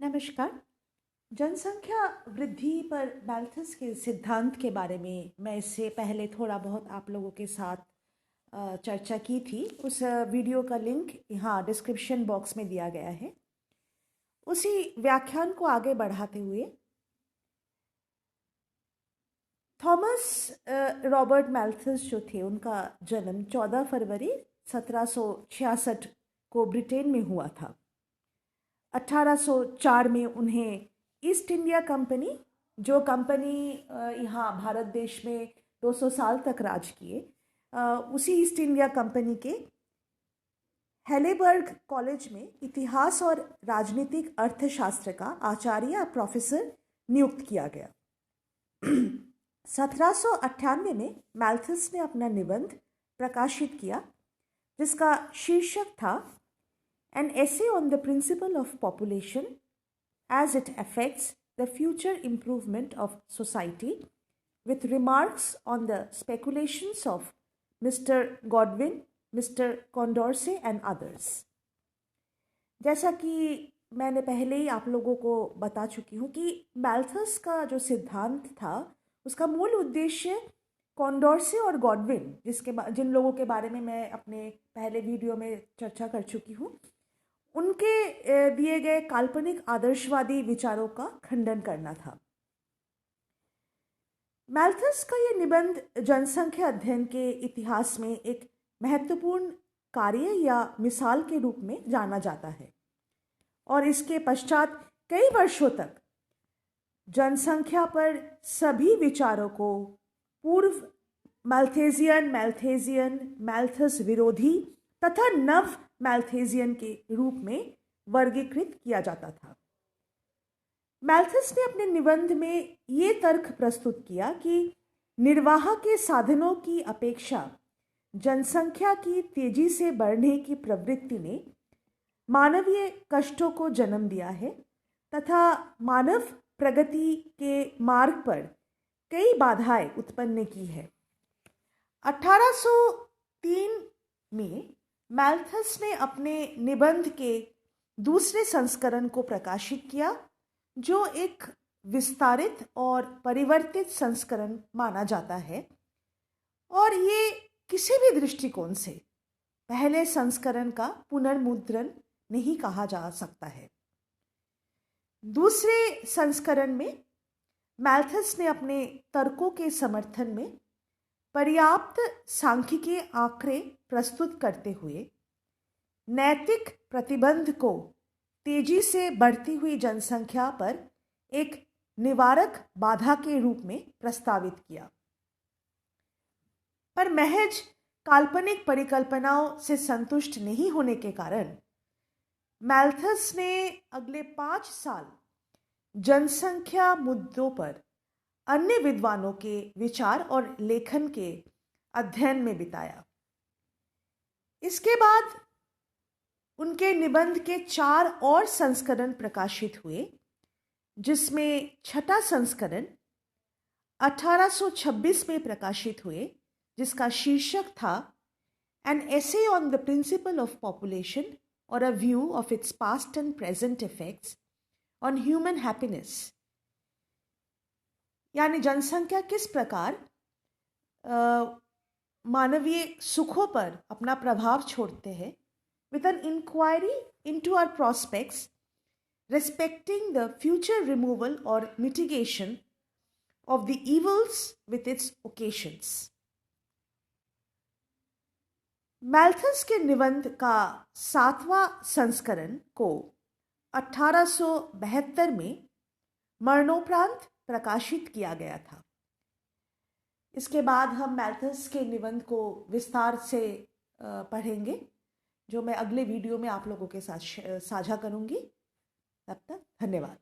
नमस्कार। जनसंख्या वृद्धि पर मैल्थस के सिद्धांत के बारे में मैं इससे पहले थोड़ा बहुत आप लोगों के साथ चर्चा की थी। उस वीडियो का लिंक यहाँ डिस्क्रिप्शन बॉक्स में दिया गया है। उसी व्याख्यान को आगे बढ़ाते हुए थॉमस रॉबर्ट मैल्थस जो थे, उनका जन्म 14 फरवरी 1766 को ब्रिटेन में हुआ था। 1804 में उन्हें ईस्ट इंडिया कंपनी, जो कंपनी यहाँ भारत देश में 200 साल तक राज किए, उसी ईस्ट इंडिया कंपनी के हेलेबर्ग कॉलेज में इतिहास और राजनीतिक अर्थशास्त्र का आचार्य या प्रोफेसर नियुक्त किया गया। 1798 में मैल्थस ने अपना निबंध प्रकाशित किया जिसका शीर्षक था An essay on the principle of population as it affects the future improvement of society, with remarks on the speculations of Mr. Godwin, Mr. Condorcet and others. जैसा कि मैंने पहले ही आप लोगों को बता चुकी हूँ कि मैल्थस का जो सिद्धांत था उसका मूल उद्देश्य कॉन्डोर्से और गॉडविन, जिन लोगों के बारे में मैं अपने पहले वीडियो में चर्चा कर चुकी हूँ, उनके दिए गए काल्पनिक आदर्शवादी विचारों का खंडन करना था। मैल्थस का यह निबंध जनसंख्या अध्ययन के इतिहास में एक महत्वपूर्ण कार्य या मिसाल के रूप में जाना जाता है और इसके पश्चात कई वर्षों तक जनसंख्या पर सभी विचारों को पूर्व मैल्थेजियन, मैल्थस विरोधी तथा नव मैल्थेजियन के रूप में वर्गीकृत किया जाता था। मैल्थस ने अपने निबंध में ये तर्क प्रस्तुत किया कि निर्वाह के साधनों की अपेक्षा जनसंख्या की तेजी से बढ़ने की प्रवृत्ति ने मानवीय कष्टों को जन्म दिया है तथा मानव प्रगति के मार्ग पर कई बाधाएं उत्पन्न की है। 1803 में मैल्थस ने अपने निबंध के दूसरे संस्करण को प्रकाशित किया जो एक विस्तारित और परिवर्तित संस्करण माना जाता है और ये किसी भी दृष्टिकोण से पहले संस्करण का पुनर्मुद्रण नहीं कहा जा सकता है। दूसरे संस्करण में मैल्थस ने अपने तर्कों के समर्थन में पर्याप्त सांख्यिकीय आंकड़े प्रस्तुत करते हुए नैतिक प्रतिबंध को तेजी से बढ़ती हुई जनसंख्या पर एक निवारक बाधा के रूप में प्रस्तावित किया। पर महज काल्पनिक परिकल्पनाओं से संतुष्ट नहीं होने के कारण मैल्थस ने अगले 5 साल जनसंख्या मुद्दों पर अन्य विद्वानों के विचार और लेखन के अध्ययन में बिताया। इसके बाद उनके निबंध के 4 और संस्करण प्रकाशित हुए जिसमें छठा संस्करण 1826 में प्रकाशित हुए जिसका शीर्षक था An essay on the principle of population or a view of its past and present effects on human happiness, यानी जनसंख्या किस प्रकार मानवीय सुखों पर अपना प्रभाव छोड़ते हैं, with an inquiry into our prospects respecting the future removal or mitigation of the evils with its occasions. मैल्थस के निबंध का 7वां संस्करण को 1872 में मरणोपरांत प्रकाशित किया गया था। इसके बाद हम मैल्थस के निबंध को विस्तार से पढ़ेंगे जो मैं अगले वीडियो में आप लोगों के साथ साझा करूंगी। तब तक धन्यवाद।